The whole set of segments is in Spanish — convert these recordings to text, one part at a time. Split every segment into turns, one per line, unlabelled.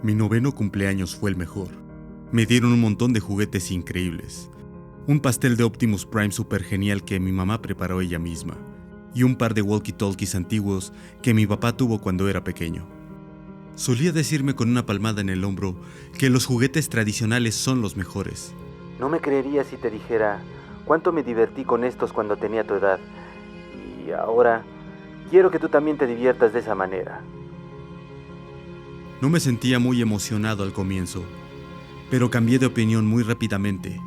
Mi 9º cumpleaños fue el mejor. Me dieron un montón de juguetes increíbles. Un pastel de Optimus Prime super genial que mi mamá preparó ella misma. Y un par de walkie-talkies antiguos que mi papá tuvo cuando era pequeño. Solía decirme con una palmada en el hombro que los juguetes tradicionales son los mejores.
No me creerías si te dijera cuánto me divertí con estos cuando tenía tu edad. Y ahora quiero que tú también te diviertas de esa manera.
No me sentía muy emocionado al comienzo, pero cambié de opinión muy rápidamente.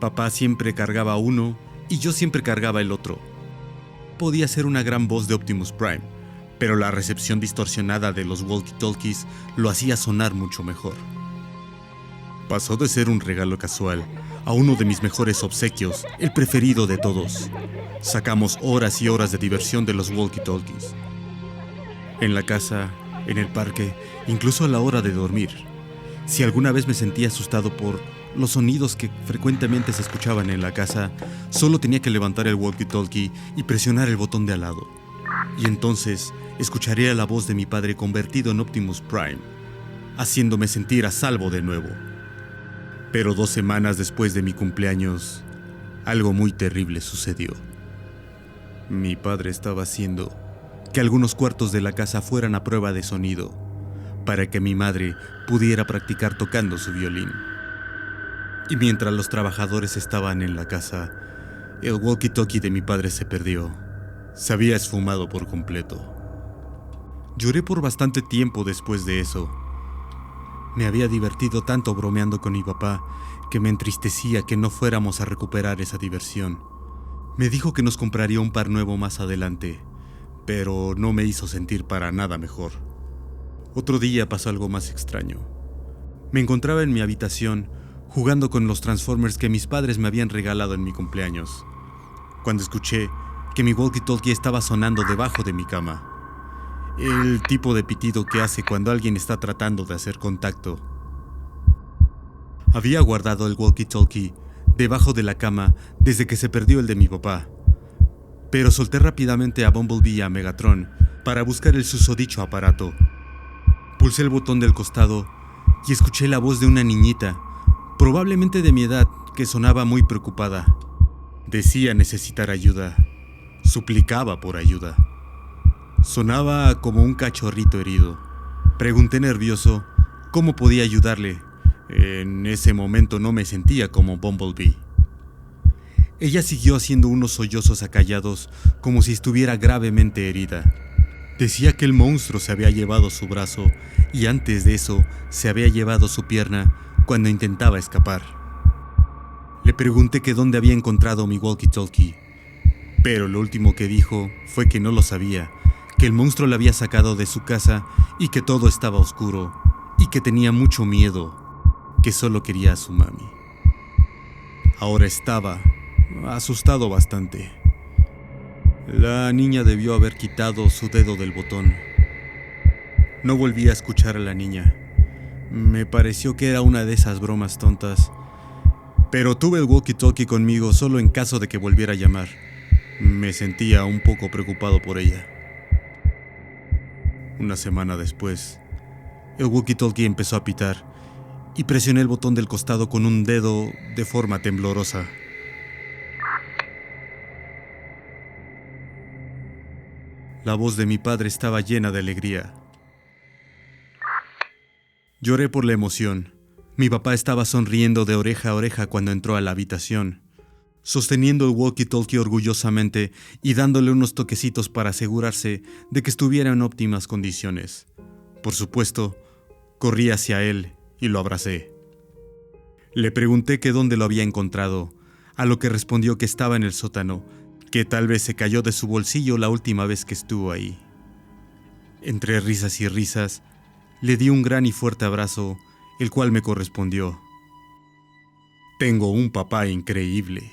Papá siempre cargaba uno y yo siempre cargaba el otro. Podía ser una gran voz de Optimus Prime, pero la recepción distorsionada de los walkie-talkies lo hacía sonar mucho mejor. Pasó de ser un regalo casual a uno de mis mejores obsequios, el preferido de todos. Sacamos horas y horas de diversión de los walkie-talkies. En la casa, en el parque, incluso a la hora de dormir. Si alguna vez me sentía asustado por los sonidos que frecuentemente se escuchaban en la casa, solo tenía que levantar el walkie-talkie y presionar el botón de al lado. Y entonces escucharía la voz de mi padre convertido en Optimus Prime, haciéndome sentir a salvo de nuevo. Pero 2 semanas después de mi cumpleaños, algo muy terrible sucedió. Mi padre estaba haciendo que algunos cuartos de la casa fueran a prueba de sonido, para que mi madre pudiera practicar tocando su violín. Y mientras los trabajadores estaban en la casa, el walkie-talkie de mi padre se perdió. Se había esfumado por completo. Lloré por bastante tiempo después de eso. Me había divertido tanto bromeando con mi papá que me entristecía que no fuéramos a recuperar esa diversión. Me dijo que nos compraría un par nuevo más adelante, pero no me hizo sentir para nada mejor. Otro día pasó algo más extraño. Me encontraba en mi habitación jugando con los Transformers que mis padres me habían regalado en mi cumpleaños, cuando escuché que mi walkie-talkie estaba sonando debajo de mi cama. El tipo de pitido que hace cuando alguien está tratando de hacer contacto. Había guardado el walkie-talkie debajo de la cama desde que se perdió el de mi papá, pero solté rápidamente a Bumblebee y a Megatron para buscar el susodicho aparato. Pulsé el botón del costado y escuché la voz de una niñita, probablemente de mi edad, que sonaba muy preocupada. Decía necesitar ayuda. Suplicaba por ayuda. Sonaba como un cachorrito herido. Pregunté nervioso cómo podía ayudarle. En ese momento no me sentía como Bumblebee. Ella siguió haciendo unos sollozos acallados como si estuviera gravemente herida. Decía que el monstruo se había llevado su brazo y antes de eso se había llevado su pierna cuando intentaba escapar. Le pregunté que dónde había encontrado mi walkie-talkie, pero lo último que dijo fue que no lo sabía, que el monstruo la había sacado de su casa y que todo estaba oscuro y que tenía mucho miedo, que solo quería a su mami. Ahora estaba asustado bastante. La niña debió haber quitado su dedo del botón. No volví a escuchar a la niña. Me pareció que era una de esas bromas tontas, pero tuve el walkie-talkie conmigo solo en caso de que volviera a llamar. Me sentía un poco preocupado por ella. Una semana después, el walkie-talkie empezó a pitar y presioné el botón del costado con un dedo de forma temblorosa. La voz de mi padre estaba llena de alegría. Lloré por la emoción. Mi papá estaba sonriendo de oreja a oreja cuando entró a la habitación, sosteniendo el walkie-talkie orgullosamente y dándole unos toquecitos para asegurarse de que estuviera en óptimas condiciones. Por supuesto, corrí hacia él y lo abracé. Le pregunté que dónde lo había encontrado, a lo que respondió que estaba en el sótano, que tal vez se cayó de su bolsillo la última vez que estuvo ahí. Entre risas y risas, le di un gran y fuerte abrazo, el cual me correspondió. Tengo un papá increíble.